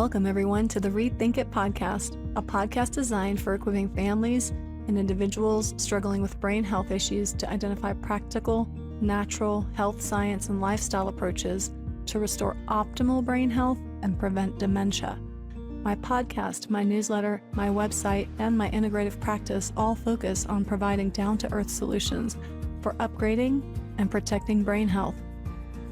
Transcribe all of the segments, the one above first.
Welcome, everyone, to the Rethink It podcast, a podcast designed for equipping families and individuals struggling with brain health issues to identify practical, natural health science and lifestyle approaches to restore optimal brain health and prevent dementia. My podcast, my newsletter, my website, and my integrative practice all focus on providing down-to-earth solutions for upgrading and protecting brain health.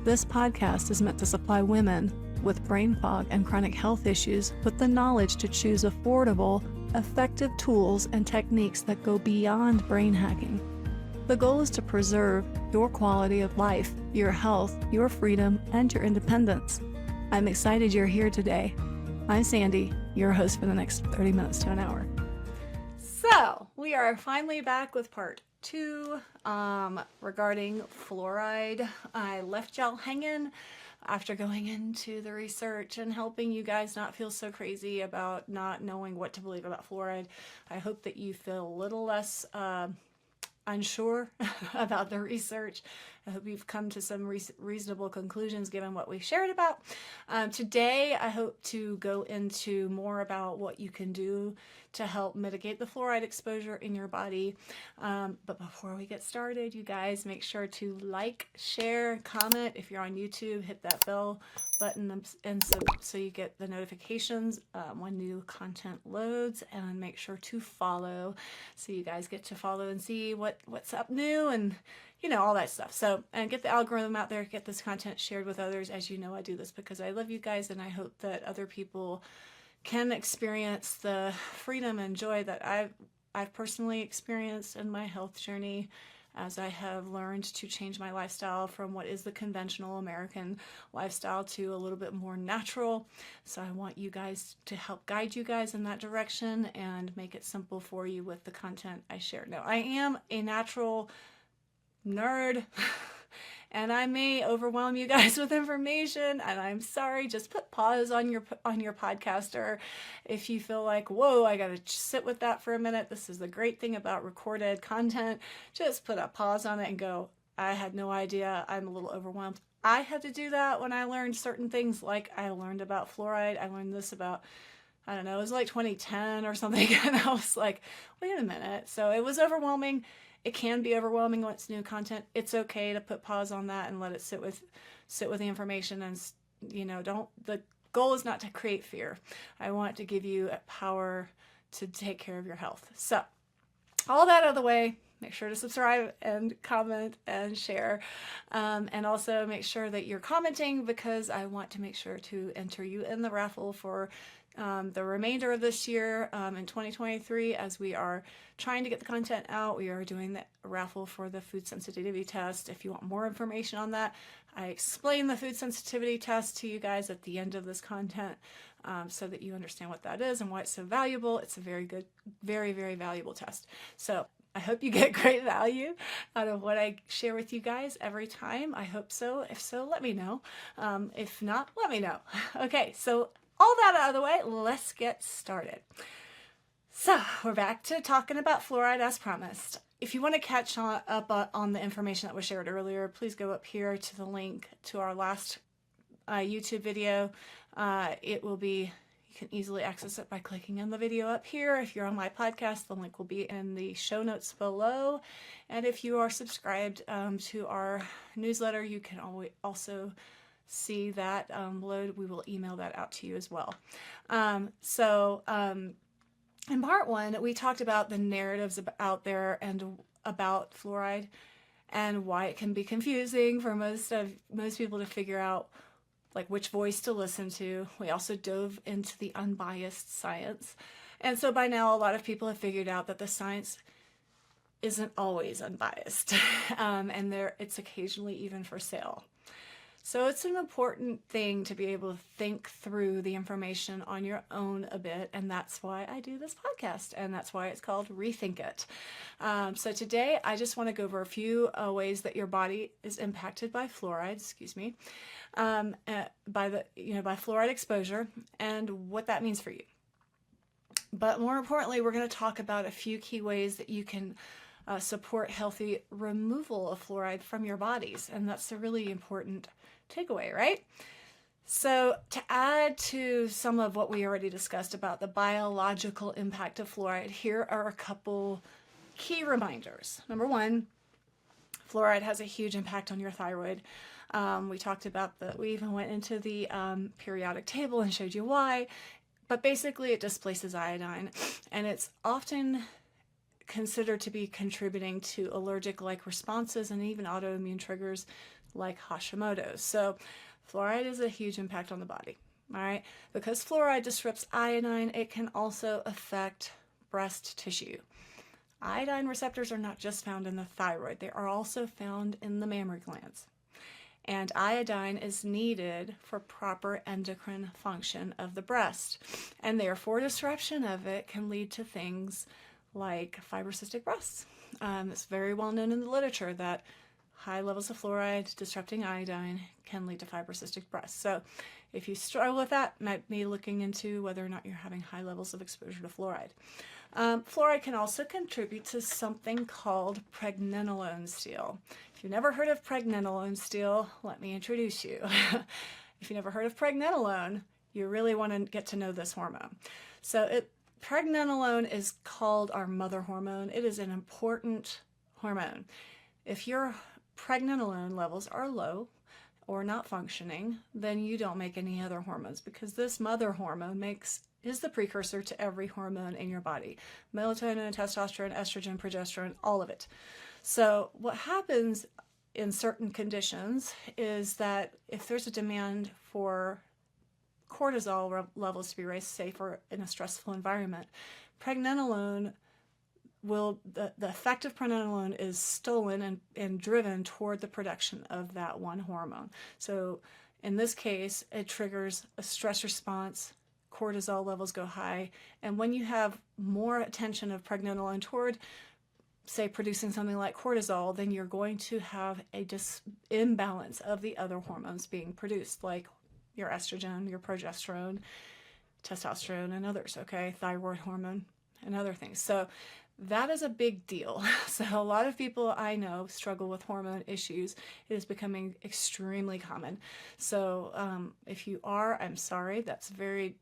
This podcast is meant to supply women with brain fog and chronic health issues with the knowledge to choose affordable, effective tools and techniques that go beyond brain hacking. The goal is to preserve your quality of life, your health, your freedom, and your independence. I'm excited you're here today. I'm Sandy, your host for the next 30 minutes to an hour. So, we are finally back with part 2 regarding fluoride. I left y'all hanging after going into the research and helping you guys not feel so crazy about not knowing what to believe about fluoride. I hope that you feel a little less unsure about the research. I hope you've come to some reasonable conclusions given what we've shared about. Today, I hope to go into more about what you can do to help mitigate the fluoride exposure in your body. But before we get started, you guys, make sure to like, share, comment. If you're on YouTube, hit that bell button and so you get the notifications when new content loads, and make sure to follow so you guys get to follow and see what's up new and all that stuff. So, and get the algorithm out there, get this content shared with others. As you know, I do this because I love you guys, and I hope that other people can experience the freedom and joy that I've personally experienced in my health journey, as I have learned to change my lifestyle from what is the conventional American lifestyle to a little bit more natural. So I want you guys to help guide you guys in that direction and make it simple for you with the content I share. Now, I am a natural nerd and I may overwhelm you guys with information, and I'm sorry. Just put pause on your podcaster if you feel like, whoa, I gotta sit with that for a minute. This is the great thing about recorded content. Just put a pause on it and go, I had no idea, I'm a little overwhelmed. I had to do that when I learned certain things, like I learned about fluoride. I learned this about, I don't know, it was like 2010 or something, and I was like, wait a minute. So it was overwhelming. It can be overwhelming when it's new content. It's okay to put pause on that and let it sit with the information. And the goal is not to create fear. I want to give you power to take care of your health. So all that out of the way, make sure to subscribe and comment and share. And also make sure that you're commenting, because I want to make sure to enter you in the raffle for the remainder of this year in 2023. As we are trying to get the content out, we are doing the raffle for the food sensitivity test. If you want more information on that, I explain the food sensitivity test to you guys at the end of this content, so that you understand what that is and why it's so valuable. It's a very good, very, very valuable test. So I hope you get great value out of what I share with you guys every time. I hope so. If so, let me know. If not, let me know. Okay, so all that out of the way, let's get started. So we're back to talking about fluoride as promised. If you want to catch up on the information that was shared earlier, please go up here to the link to our last YouTube video. It will be, you can easily access it by clicking on the video up here. If you're on my podcast, the link will be in the show notes below. And if you are subscribed to our newsletter, you can also see that load. We will email that out to you as well. In part 1, we talked about the narratives out there and about fluoride and why it can be confusing for most people to figure out like which voice to listen to. We also dove into the unbiased science. And so by now, a lot of people have figured out that the science isn't always unbiased, and it's occasionally even for sale. So it's an important thing to be able to think through the information on your own a bit, and that's why I do this podcast, and that's why it's called Rethink It. So today, I just want to go over a few ways that your body is impacted by fluoride, by fluoride exposure, and what that means for you. But more importantly, we're going to talk about a few key ways that you can support healthy removal of fluoride from your bodies, and that's a really important takeaway, right? So to add to some of what we already discussed about the biological impact of fluoride, here are a couple key reminders. Number one, fluoride has a huge impact on your thyroid. We talked about we even went into the periodic table and showed you why, but basically it displaces iodine, and it's often considered to be contributing to allergic-like responses and even autoimmune triggers like Hashimoto's. So fluoride is a huge impact on the body, all right? Because fluoride disrupts iodine, it can also affect breast tissue. Iodine receptors are not just found in the thyroid, they are also found in the mammary glands. And iodine is needed for proper endocrine function of the breast. And therefore, disruption of it can lead to things like fibrocystic breasts. It's very well known in the literature that high levels of fluoride disrupting iodine can lead to fibrocystic breasts. So if you struggle with that, might be looking into whether or not you're having high levels of exposure to fluoride. Fluoride can also contribute to something called pregnenolone steal. If you've never heard of pregnenolone steal, let me introduce you. If you've never heard of pregnenolone, you really want to get to know this hormone. So pregnenolone is called our mother hormone. It is an important hormone. If your pregnenolone levels are low or not functioning, then you don't make any other hormones, because this mother hormone is the precursor to every hormone in your body. Melatonin, testosterone, estrogen, progesterone, all of it. So what happens in certain conditions is that if there's a demand for cortisol levels to be raised, say for in a stressful environment, pregnenolone the effect of pregnenolone is stolen and driven toward the production of that one hormone. So in this case, it triggers a stress response, cortisol levels go high, and when you have more attention of pregnenolone toward, say, producing something like cortisol, then you're going to have a imbalance of the other hormones being produced, like your estrogen, your progesterone, testosterone, and others, okay? Thyroid hormone and other things. So that is a big deal. So a lot of people I know struggle with hormone issues. It is becoming extremely common. So if you are, I'm sorry, that's very,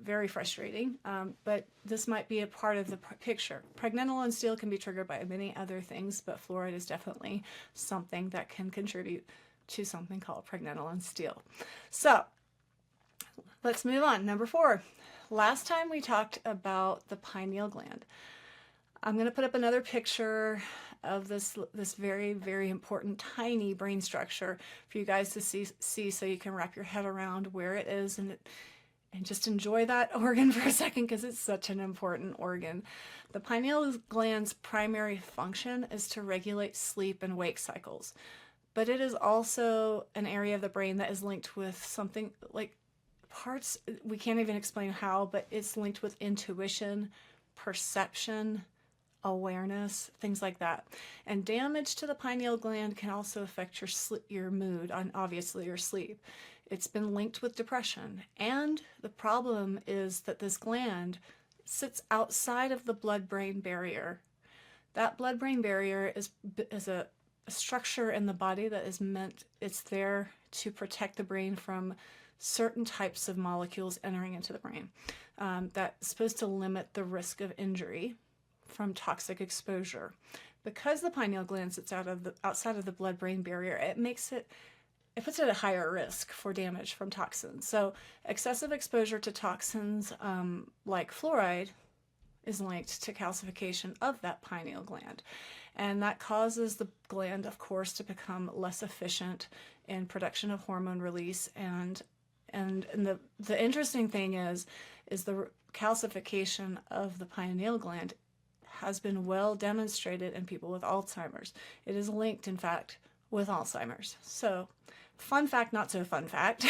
very frustrating. But this might be a part of the picture. Pregnenolone steal can be triggered by many other things, but fluoride is definitely something that can contribute to something called pregnenolone steal. So let's move on. Number 4. Last time we talked about the pineal gland. I'm going to put up another picture of this very, very important tiny brain structure for you guys to see so you can wrap your head around where it is and just enjoy that organ for a second, because it's such an important organ. The pineal gland's primary function is to regulate sleep and wake cycles, but it is also an area of the brain that is linked with something like parts, we can't even explain how, but it's linked with intuition, perception, awareness, things like that. And damage to the pineal gland can also affect your mood, and obviously your sleep. It's been linked with depression. And the problem is that this gland sits outside of the blood-brain barrier. That blood-brain barrier is a structure in the body that is it's there to protect the brain from certain types of molecules entering into the brain. That's supposed to limit the risk of injury from toxic exposure. Because the pineal gland sits outside of the blood-brain barrier, it puts it at a higher risk for damage from toxins. So excessive exposure to toxins like fluoride is linked to calcification of that pineal gland. And that causes the gland, of course, to become less efficient in production of hormone release. And the interesting thing is the calcification of the pineal gland has been well demonstrated in people with Alzheimer's. It is linked, in fact, with Alzheimer's. So, fun fact, not so fun fact,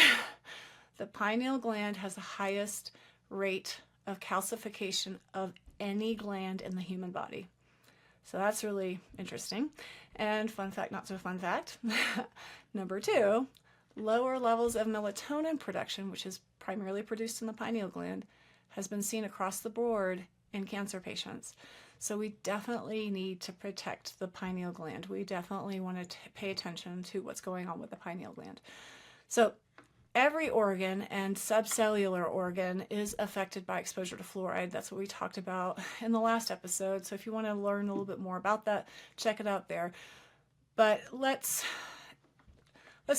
the pineal gland has the highest rate of calcification of any gland in the human body. So that's really interesting. And fun fact, not so fun fact, number 2, lower levels of melatonin production, which is primarily produced in the pineal gland, has been seen across the board in cancer patients. So we definitely need to protect the pineal gland. We definitely want to pay attention to what's going on with the pineal gland. So every organ and subcellular organ is affected by exposure to fluoride. That's what we talked about in the last episode. So if you want to learn a little bit more about that, check it out there. But let's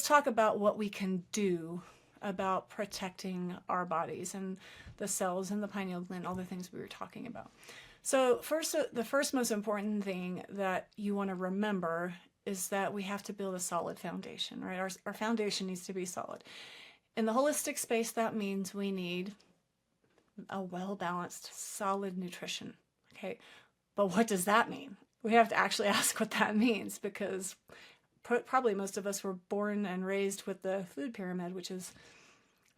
talk about what we can do about protecting our bodies and the cells and the pineal gland, all the things we were talking about. So first, the first most important thing that you want to remember is that we have to build a solid foundation, right? Our foundation needs to be solid. In the holistic space, that means we need a well-balanced, solid nutrition, okay? But what does that mean? We have to actually ask what that means, because probably most of us were born and raised with the food pyramid, which is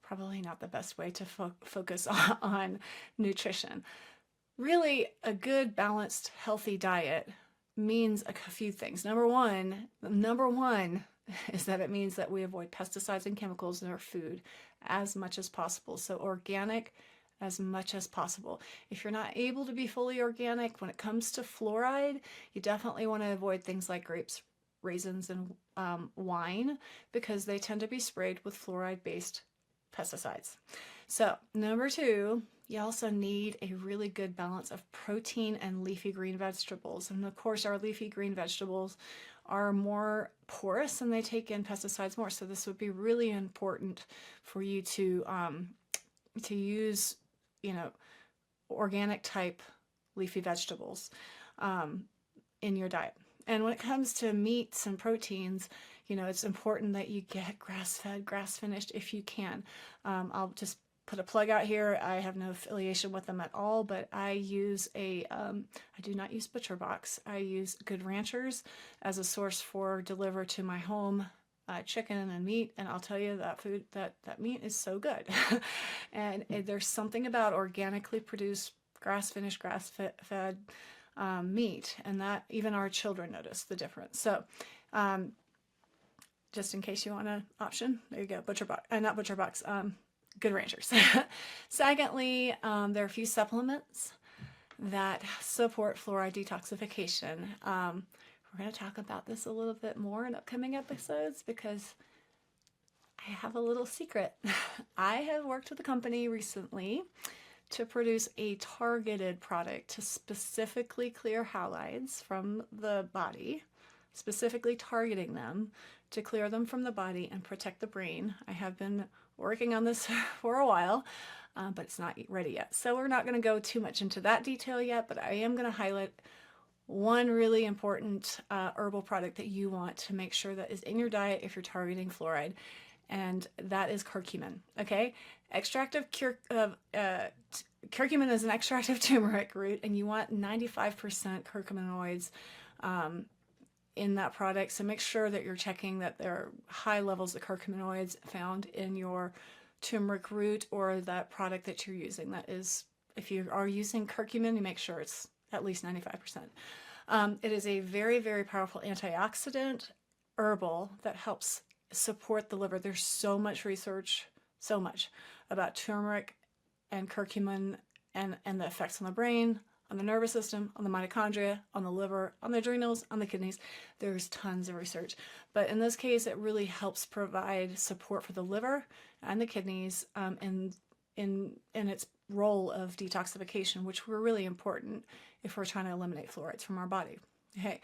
probably not the best way to focus on nutrition. Really, a good, balanced, healthy diet means a few things. Number one is that it means that we avoid pesticides and chemicals in our food as much as possible. So organic as much as possible. If you're not able to be fully organic when it comes to fluoride, you definitely want to avoid things like grapes, raisins, and wine, because they tend to be sprayed with fluoride-based pesticides. So number two, you also need a really good balance of protein and leafy green vegetables. And of course, our leafy green vegetables are more porous and they take in pesticides more. So this would be really important for you to use, organic type leafy vegetables in your diet. And when it comes to meats and proteins, it's important that you get grass-fed, grass-finished if you can. I'll just put a plug out here. I have no affiliation with them at all, but I do not use ButcherBox. I use Good Ranchers as a source for deliver to my home chicken and meat, and I'll tell you that that meat is so good. And there's something about organically produced, grass-finished, grass-fed meat, and that even our children notice the difference. So just in case you want an option, there you go. Not ButcherBox, Good Ranchers. Secondly, there are a few supplements that support fluoride detoxification. We're going to talk about this a little bit more in upcoming episodes, because I have a little secret. I have worked with a company recently to produce a targeted product to specifically clear halides from the body, specifically targeting them to clear them from the body and protect the brain. I have been working on this for a while, but it's not ready yet. So we're not going to go too much into that detail yet, but I am going to highlight one really important herbal product that you want to make sure that is in your diet if you're targeting fluoride, and that is curcumin. Okay, curcumin is an extract of turmeric root, and you want 95% curcuminoids in that product. So make sure that you're checking that there are high levels of curcuminoids found in your turmeric root or that product that you're using. That is, if you are using curcumin, you make sure it's at least 95%. It is a very, very powerful antioxidant herbal that helps support the liver. There's so much research, so much about turmeric and curcumin and the effects on the brain, on the nervous system, on the mitochondria, on the liver, on the adrenals, on the kidneys. There's tons of research. But in this case, it really helps provide support for the liver and the kidneys in its role of detoxification, which were really important if we're trying to eliminate fluorides from our body. Okay,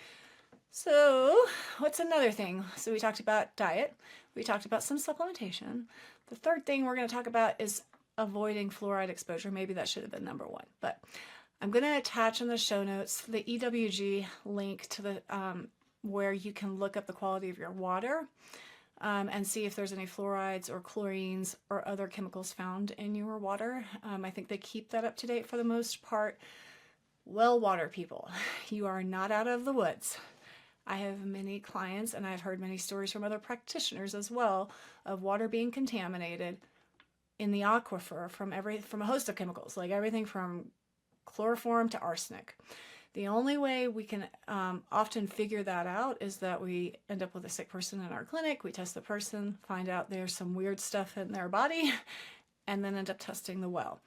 so what's another thing? So we talked about diet. We talked about some supplementation. The third thing we're going to talk about is avoiding fluoride exposure. Maybe that should have been number one, but I'm going to attach in the show notes the EWG link to the where you can look up the quality of your water and see if there's any fluorides or chlorines or other chemicals found in your water. I think they keep that up to date for the most part. Well, water people, you are not out of the woods. I have many clients, and I've heard many stories from other practitioners as well, of water being contaminated in the aquifer from a host of chemicals, like everything from chloroform to arsenic. The only way we can often figure that out is that we end up with a sick person in our clinic. We test the person, find out there's some weird stuff in their body, and then end up testing the well.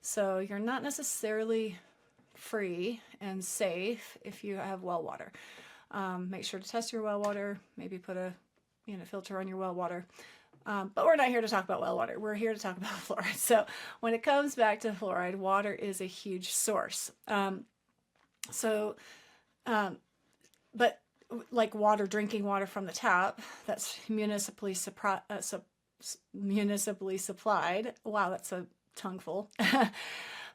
So you're not necessarily free and safe if you have well water. Make sure to test your well water, maybe put a filter on your well water. But we're not here to talk about well water. We're here to talk about fluoride. So when it comes back to fluoride, water is a huge source. But like water, drinking water from the tap, that's municipally supplied. Wow, that's a tongueful.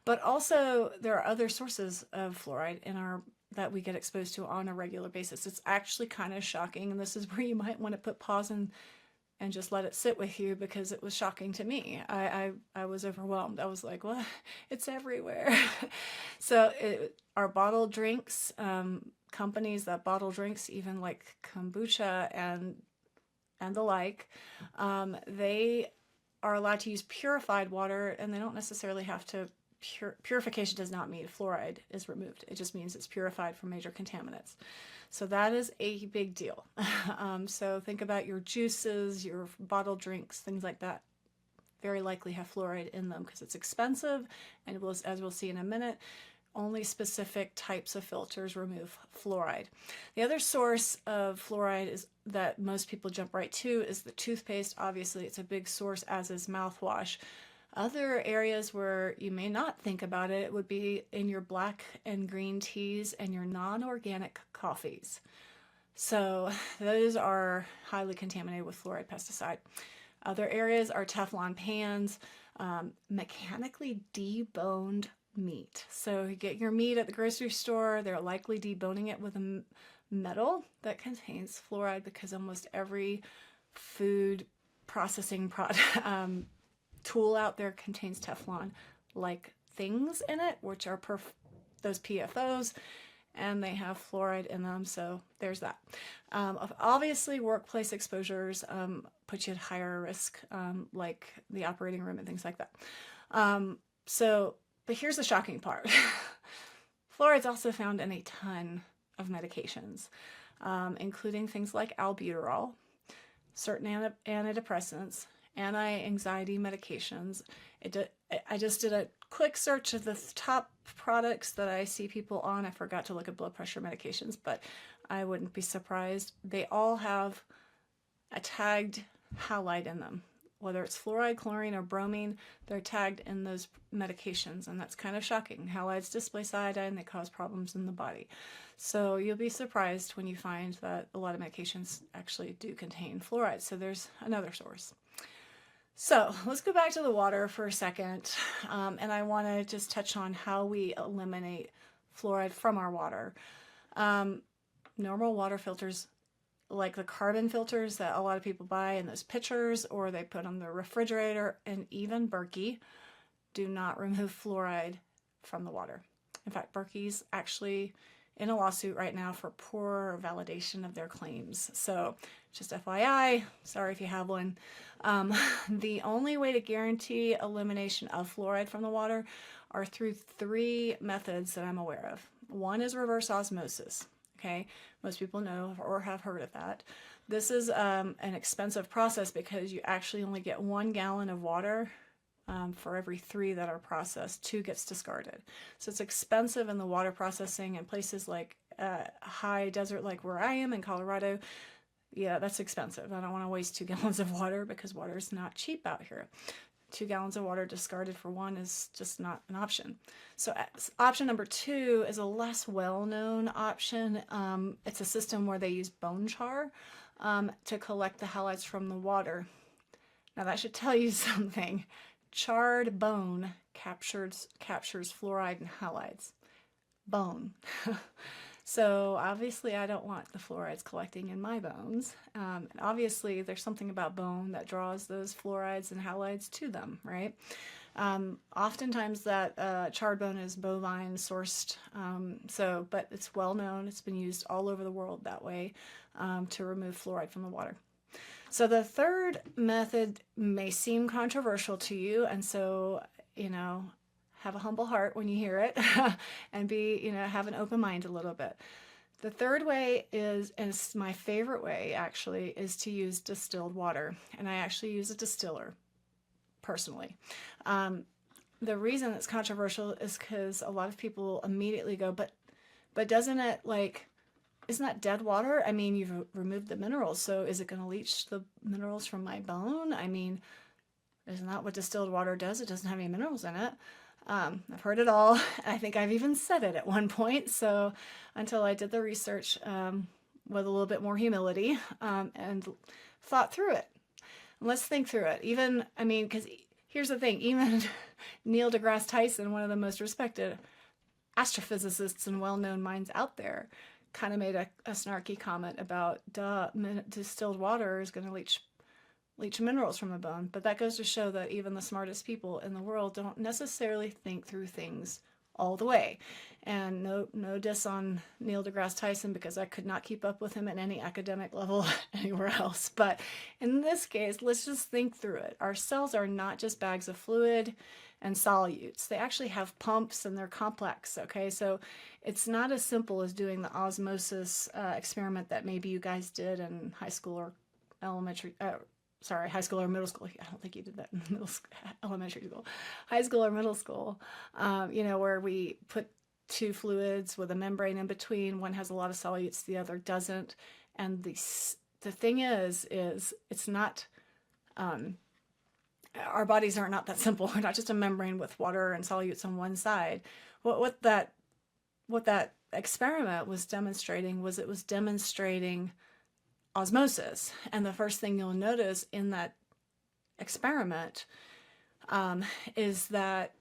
But also there are other sources of fluoride in our that we get exposed to on a regular basis. It's actually kind of shocking, and this is where you might want to put pause and just let it sit with you, because it was shocking to me. I was overwhelmed. I was like, what? It's everywhere. So our bottled drinks, companies that bottle drinks, even like kombucha and the like, they are allowed to use purified water, and they don't necessarily have to. Purification does not mean fluoride is removed. It just means it's purified from major contaminants. So that is a big deal. So think about your juices, your bottled drinks, things like that. Very likely have fluoride in them because it's expensive, and as we'll see in a minute, only specific types of filters remove fluoride. The other source of fluoride is that most people jump right to is the toothpaste. Obviously, it's a big source, as is mouthwash. Other areas where you may not think about it would be in your black and green teas and your non-organic coffees. So those are highly contaminated with fluoride pesticide. Other areas are Teflon pans, mechanically deboned meat. So you get your meat at the grocery store, they're likely deboning it with a metal that contains fluoride, because almost every food processing product tool out there contains Teflon-like things in it, which are those PFOs, and they have fluoride in them. So there's that. Obviously, workplace exposures put you at higher risk, like the operating room and things like that. But here's the shocking part. Fluoride is also found in a ton of medications, including things like albuterol, certain antidepressants, anti-anxiety medications. I just did a quick search of the top products that I see people on. I forgot to look at blood pressure medications, but I wouldn't be surprised. They all have a tagged halide in them. Whether it's fluoride, chlorine, or bromine, they're tagged in those medications, and that's kind of shocking. Halides displace iodine, they cause problems in the body. So you'll be surprised when you find that a lot of medications actually do contain fluoride. So there's another source. So let's go back to the water for a second, and I want to just touch on how we eliminate fluoride from our water. Normal water filters, like the carbon filters that a lot of people buy in those pitchers or they put on the refrigerator, and even Berkey, do not remove fluoride from the water. In fact, Berkey's actually in a lawsuit right now for poor validation of their claims. So just FYI, sorry if you have one. The only way to guarantee elimination of fluoride from the water are through 3 methods that I'm aware of. One is reverse osmosis. Okay, most people know or have heard of that. This is an expensive process because you actually only get 1 gallon of water for every 3 that are processed. 2 gets discarded. So it's expensive in the water processing in places like high desert, like where I am in Colorado. Yeah, that's expensive. I don't want to waste 2 gallons of water because water is not cheap out here. 2 gallons of water discarded for 1 is just not an option. So option number 2 is a less well-known option. It's a system where they use bone char to collect the halides from the water. Now that should tell you something. Charred bone captures fluoride and halides. Bone. So obviously I don't want the fluorides collecting in my bones. And obviously there's something about bone that draws those fluorides and halides to them, right? Oftentimes that charred bone is bovine sourced, but it's well known. It's been used all over the world that way to remove fluoride from the water. So the third method may seem controversial to you, and so, have a humble heart when you hear it and have an open mind a little bit. The third way is, and it's my favorite way actually, is to use distilled water. And I actually use a distiller personally. The reason it's controversial is because a lot of people immediately go, but doesn't it isn't that dead water? I mean, you've removed the minerals, so is it going to leach the minerals from my bone? I mean, isn't that what distilled water does? It doesn't have any minerals in it. I've heard it all. I think I've even said it at one point. So until I did the research with a little bit more humility and thought through it. And let's think through it. Even, I mean, because here's the thing, even Neil deGrasse Tyson, one of the most respected astrophysicists and well-known minds out there, kind of made a snarky comment about distilled water is going to leach minerals from the bone. But that goes to show that even the smartest people in the world don't necessarily think through things all the way. And no diss on Neil deGrasse Tyson, because I could not keep up with him at any academic level anywhere else. But in this case, let's just think through it. Our cells are not just bags of fluid and solutes. They actually have pumps, and they're complex, okay? So it's not as simple as doing the osmosis experiment that maybe you guys did in high school or high school or middle school. I don't think you did that in elementary school. High school or middle school, where we put two fluids with a membrane in between. One has a lot of solutes, the other doesn't. And the thing is it's not, our bodies are not that simple. We're not just a membrane with water and solutes on one side. What that experiment was demonstrating was it was demonstrating osmosis. And the first thing you'll notice in that experiment is that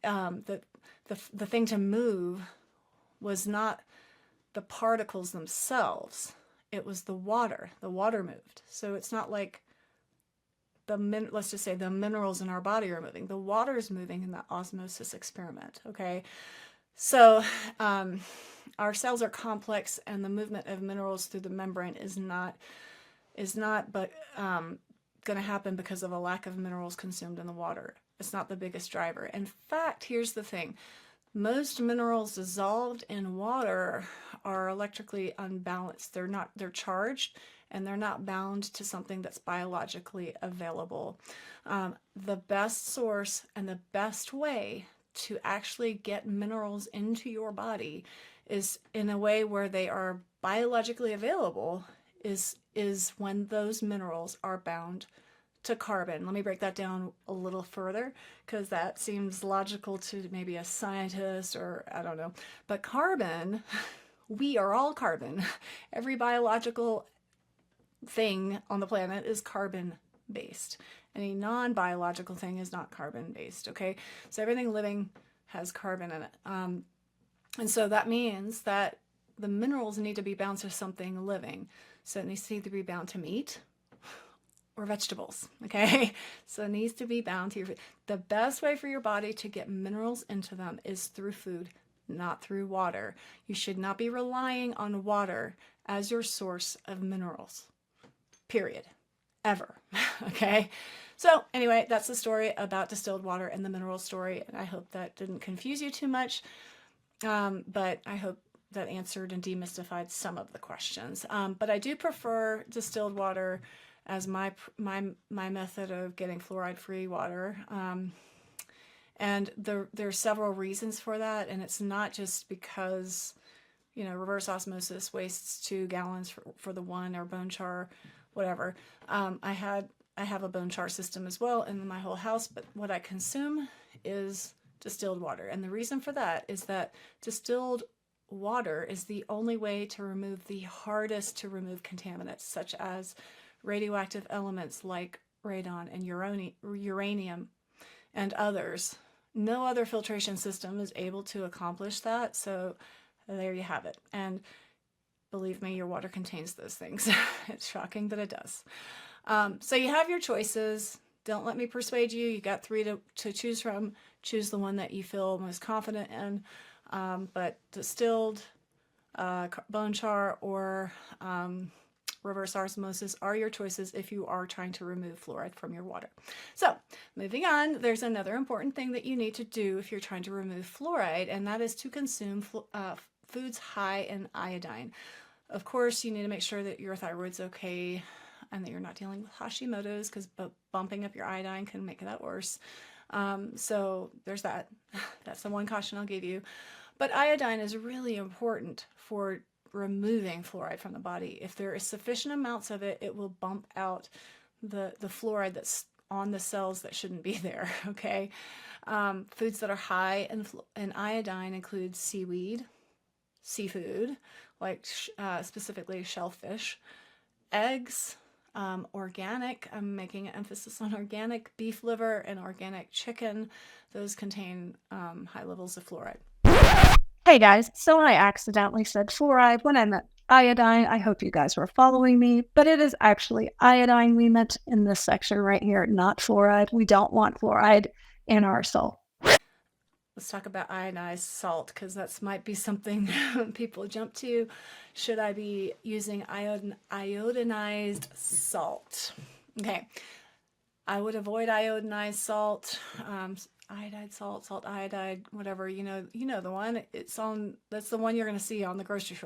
the thing to move was not the particles themselves. It was the water. The water moved. So it's not like let's just say the minerals in our body are moving. The water is moving in the osmosis experiment, okay? So our cells are complex, and the movement of minerals through the membrane is not but going to happen because of a lack of minerals consumed in the water. It's not the biggest driver. In fact, here's the thing. Most minerals dissolved in water are electrically unbalanced. They're charged, and they're not bound to something that's biologically available. The best source and the best way to actually get minerals into your body is in a way where they are biologically available is when those minerals are bound to carbon. Let me break that down a little further, because that seems logical to maybe a scientist, or I don't know. But carbon, we are all carbon. Every biological thing on the planet is carbon based. Any non-biological thing is not carbon based, okay? So everything living has carbon in it. And so that means that the minerals need to be bound to something living. So it needs to either be bound to meat or vegetables, okay? So it needs to be bound to your food. The best way for your body to get minerals into them is through food, not through water. You should not be relying on water as your source of minerals, period, ever, okay? So anyway, that's the story about distilled water and the mineral story, and I hope that didn't confuse you too much, but I hope that answered and demystified some of the questions. But I do prefer distilled water as my method of getting fluoride-free water. And there's several reasons for that, and it's not just because, reverse osmosis wastes 2 gallons for the one, or bone char, whatever. I have a bone char system as well in my whole house, but what I consume is distilled water. And the reason for that is that distilled water is the only way to remove the hardest to remove contaminants, such as radioactive elements like radon and uranium and others. No other filtration system is able to accomplish that, so there you have it. And believe me, your water contains those things. It's shocking, but it does. So you have your choices. Don't let me persuade you. You got 3 to choose from. Choose the one that you feel most confident in. But distilled, bone char, or reverse osmosis are your choices if you are trying to remove fluoride from your water. So moving on, there's another important thing that you need to do if you're trying to remove fluoride, and that is to consume foods high in iodine. Of course, you need to make sure that your thyroid's okay and that you're not dealing with Hashimoto's, because bumping up your iodine can make that worse. So there's that. That's the one caution I'll give you. But iodine is really important for removing fluoride from the body. If there is sufficient amounts of it, it will bump out the fluoride that's on the cells that shouldn't be there, okay? Foods that are high in iodine include seaweed, seafood, like specifically shellfish, eggs, organic, I'm making an emphasis on organic, beef liver and organic chicken. Those contain high levels of fluoride. Hey guys, so I accidentally said fluoride when I meant iodine. I hope you guys were following me, but it is actually iodine we meant in this section right here, not fluoride. We don't want fluoride in our salt. Let's talk about ionized salt, because that might be something people jump to. Should I be using iodinized salt? Okay, I would avoid iodinized salt, iodide salt, salt iodide, whatever. You know the one. That's the one you're going to see on the grocery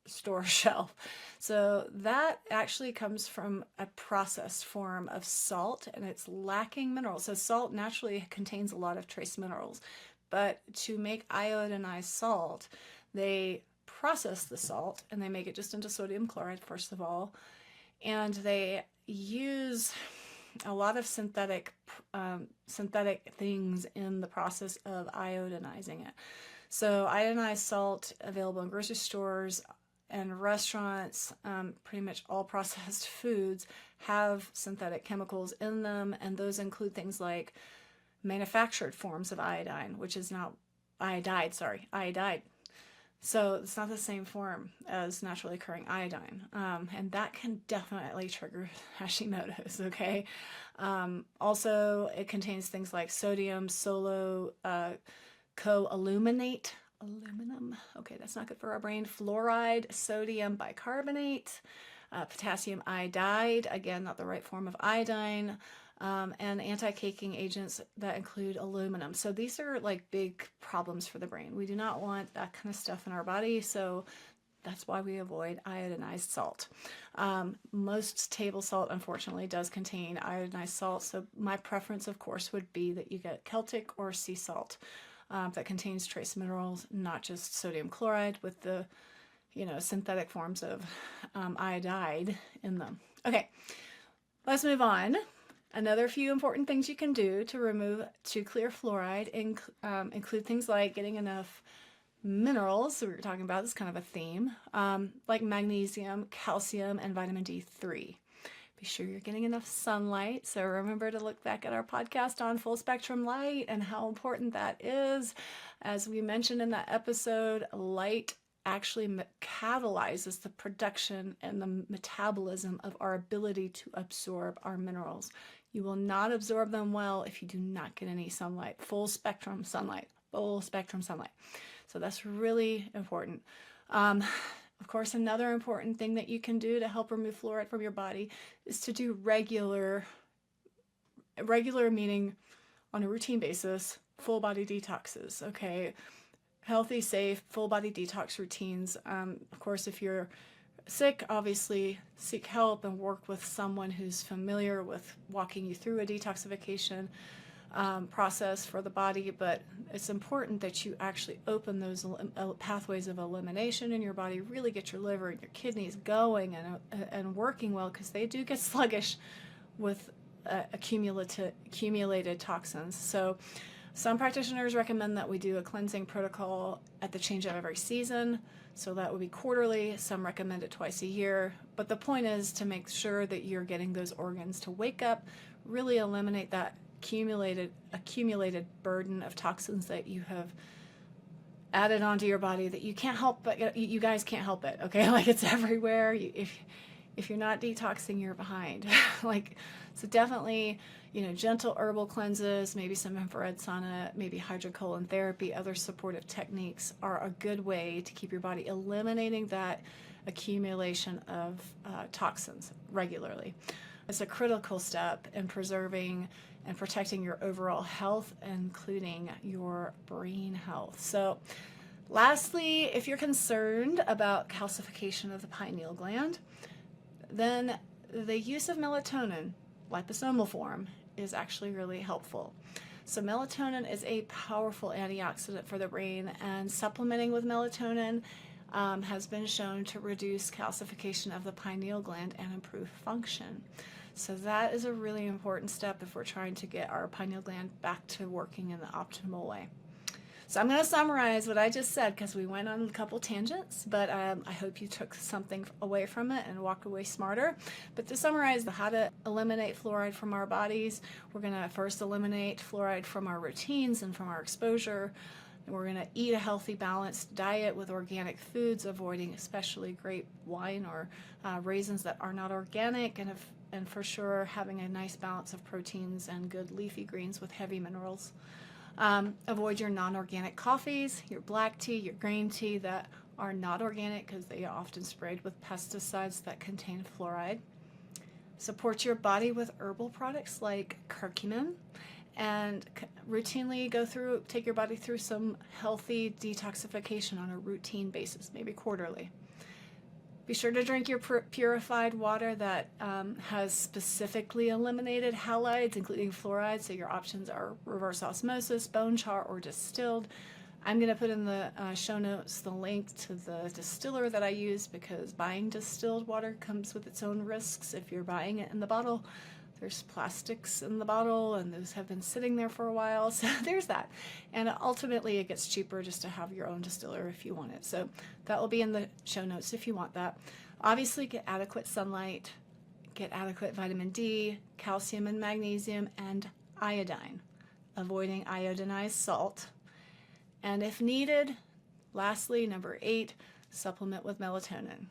store shelf. So that actually comes from a processed form of salt, and it's lacking minerals. So salt naturally contains a lot of trace minerals. But to make iodinized salt, they process the salt and they make it just into sodium chloride, first of all. And they use a lot of synthetic things in the process of iodinizing it. So iodinized salt available in grocery stores and restaurants, pretty much all processed foods have synthetic chemicals in them, and those include things like manufactured forms of iodine, which is not iodide. So it's not the same form as naturally occurring iodine, and that can definitely trigger Hashimoto's, okay? Also, it contains things like sodium co-aluminate, aluminum, okay, that's not good for our brain, fluoride, sodium bicarbonate, potassium iodide, again, not the right form of iodine, and anti-caking agents that include aluminum. So these are like big problems for the brain. We do not want that kind of stuff in our body, so that's why we avoid iodinized salt. Most table salt, unfortunately, does contain iodinized salt, so my preference, of course, would be that you get Celtic or sea salt that contains trace minerals, not just sodium chloride with the synthetic forms of iodide in them. Okay, let's move on. Another few important things you can do to clear fluoride include things like getting enough minerals. So we were talking about this kind of a theme, like magnesium, calcium, and vitamin D3. Be sure you're getting enough sunlight. So remember to look back at our podcast on full spectrum light and how important that is. As we mentioned in that episode, light actually catalyzes the production and the metabolism of our ability to absorb our minerals. You will not absorb them well if you do not get any sunlight, full spectrum sunlight. So that's really important. Of course, another important thing that you can do to help remove fluoride from your body is to do regular meaning on a routine basis, full body detoxes, okay? Healthy, safe, full body detox routines. Of course, if you're sick, obviously seek help and work with someone who's familiar with walking you through a detoxification process for the body, but it's important that you actually open those pathways of elimination in your body, really get your liver and your kidneys going and working well, because they do get sluggish with accumulated toxins. So some practitioners recommend that we do a cleansing protocol at the change of every season. So that would be quarterly. Some recommend it twice a year. But the point is to make sure that you're getting those organs to wake up, really eliminate that accumulated burden of toxins that you have added onto your body that you can't help, but you guys can't help it, okay? Like, it's everywhere. If you're not detoxing, you're behind. So definitely, gentle herbal cleanses, maybe some infrared sauna, maybe hydrocolon therapy, other supportive techniques are a good way to keep your body eliminating that accumulation of toxins regularly. It's a critical step in preserving and protecting your overall health, including your brain health. So lastly, if you're concerned about calcification of the pineal gland, then the use of melatonin, liposomal form, is actually really helpful. So melatonin is a powerful antioxidant for the brain, and supplementing with melatonin has been shown to reduce calcification of the pineal gland and improve function. So that is a really important step if we're trying to get our pineal gland back to working in the optimal way. So I'm going to summarize what I just said because we went on a couple tangents, but I hope you took something away from it and walked away smarter. But to summarize how to eliminate fluoride from our bodies, we're going to first eliminate fluoride from our routines and from our exposure. And we're going to eat a healthy, balanced diet with organic foods, avoiding especially grape wine or raisins that are not organic, and for sure having a nice balance of proteins and good leafy greens with heavy minerals. Avoid your non-organic coffees, your black tea, your green tea that are not organic because they are often sprayed with pesticides that contain fluoride. Support your body with herbal products like curcumin, and routinely take your body through some healthy detoxification on a routine basis, maybe quarterly. Be sure to drink your purified water that has specifically eliminated halides, including fluoride, so your options are reverse osmosis, bone char, or distilled. I'm going to put in the show notes the link to the distiller that I use, because buying distilled water comes with its own risks. If you're buying it in the bottle, there's plastics in the bottle, and those have been sitting there for a while, so there's that. And ultimately, it gets cheaper just to have your own distiller if you want it. So that will be in the show notes if you want that. Obviously, get adequate sunlight, get adequate vitamin D, calcium and magnesium, and iodine, avoiding iodinized salt. And if needed, lastly, number 8, supplement with melatonin.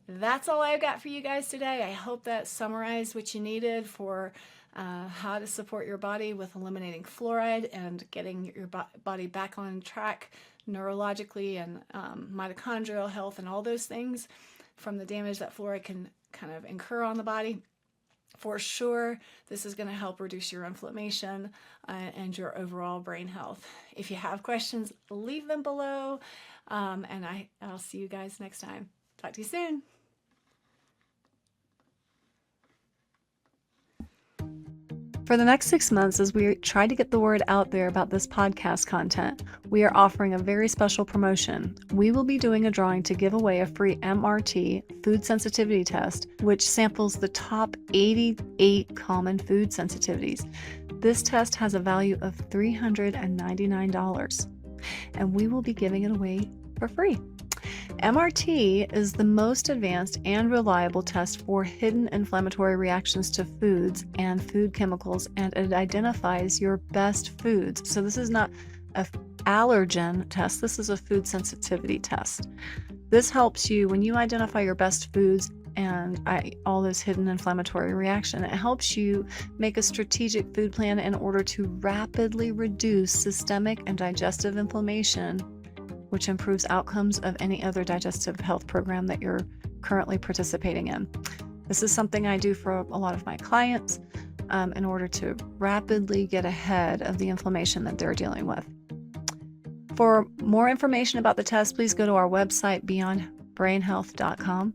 That's all I've got for you guys today. I hope that summarized what you needed for how to support your body with eliminating fluoride and getting your body back on track neurologically and mitochondrial health and all those things from the damage that fluoride can kind of incur on the body. For sure, this is going to help reduce your inflammation and your overall brain health. If you have questions, leave them below, and I'll see you guys next time. Talk to you soon. For the next 6 months, as we try to get the word out there about this podcast content, we are offering a very special promotion. We will be doing a drawing to give away a free MRT food sensitivity test, which samples the top 88 common food sensitivities. This test has a value of $399, and we will be giving it away for free. MRT is the most advanced and reliable test for hidden inflammatory reactions to foods and food chemicals, and it identifies your best foods. So this is not an allergen test, this is a food sensitivity test. This helps you when you identify your best foods and all those hidden inflammatory reaction. It helps you make a strategic food plan in order to rapidly reduce systemic and digestive inflammation, which improves outcomes of any other digestive health program that you're currently participating in. This is something I do for a lot of my clients in order to rapidly get ahead of the inflammation that they're dealing with. For more information about the test, please go to our website, beyondbrainhealth.com,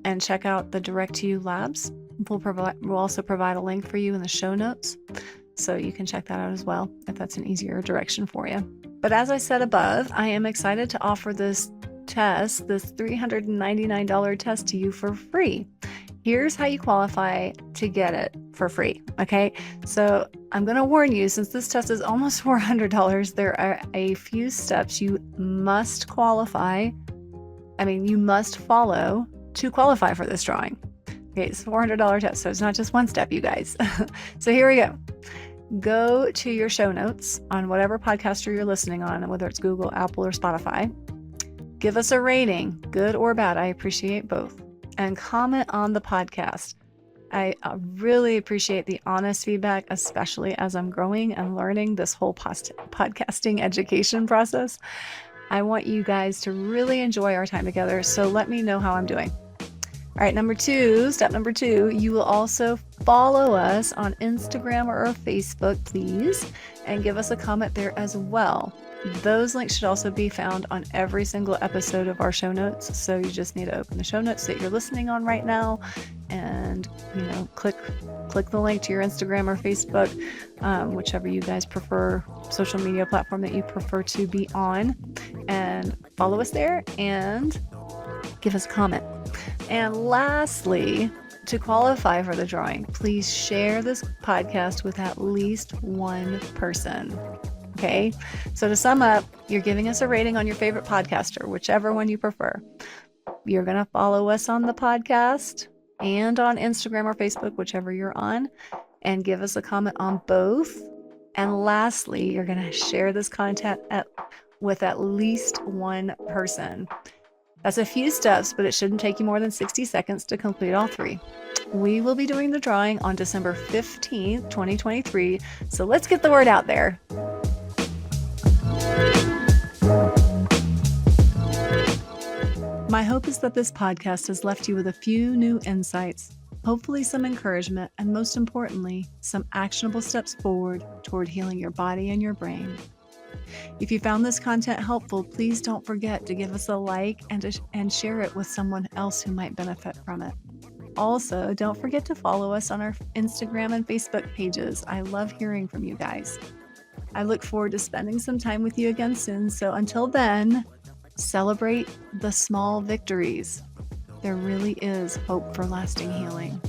and check out the Direct to You labs. We'll also provide a link for you in the show notes, so you can check that out as well if that's an easier direction for you. But as I said above, I am excited to offer this test, this $399 test to you for free. Here's how you qualify to get it for free, okay? So I'm going to warn you, since this test is almost $400, there are a few steps you must you must follow to qualify for this drawing. Okay, it's a $400 test, so it's not just one step, you guys. So here we go. Go to your show notes on whatever podcaster you're listening on, whether it's Google, Apple, or Spotify. Give us a rating, good or bad. I appreciate both. And comment on the podcast. I really appreciate the honest feedback, especially as I'm growing and learning this whole podcasting education process. I want you guys to really enjoy our time together, so let me know how I'm doing. All right, step number two, you will also follow us on Instagram or Facebook, please, and give us a comment there as well. Those links should also be found on every single episode of our show notes. So you just need to open the show notes that you're listening on right now and, click the link to your Instagram or Facebook, whichever you guys prefer, social media platform that you prefer to be on, and follow us there and give us a comment. And lastly, to qualify for the drawing, please share this podcast with at least one person. Okay, so to sum up, you're giving us a rating on your favorite podcaster, whichever one you prefer. You're going to follow us on the podcast and on Instagram or Facebook, whichever you're on, and give us a comment on both. And lastly, you're going to share this content with at least one person. That's a few steps, but it shouldn't take you more than 60 seconds to complete all three. We will be doing the drawing on December 15th, 2023. So let's get the word out there. My hope is that this podcast has left you with a few new insights, hopefully some encouragement, and most importantly, some actionable steps forward toward healing your body and your brain. If you found this content helpful, please don't forget to give us a like and share it with someone else who might benefit from it. Also, don't forget to follow us on our Instagram and Facebook pages. I love hearing from you guys. I look forward to spending some time with you again soon. So until then, celebrate the small victories. There really is hope for lasting healing.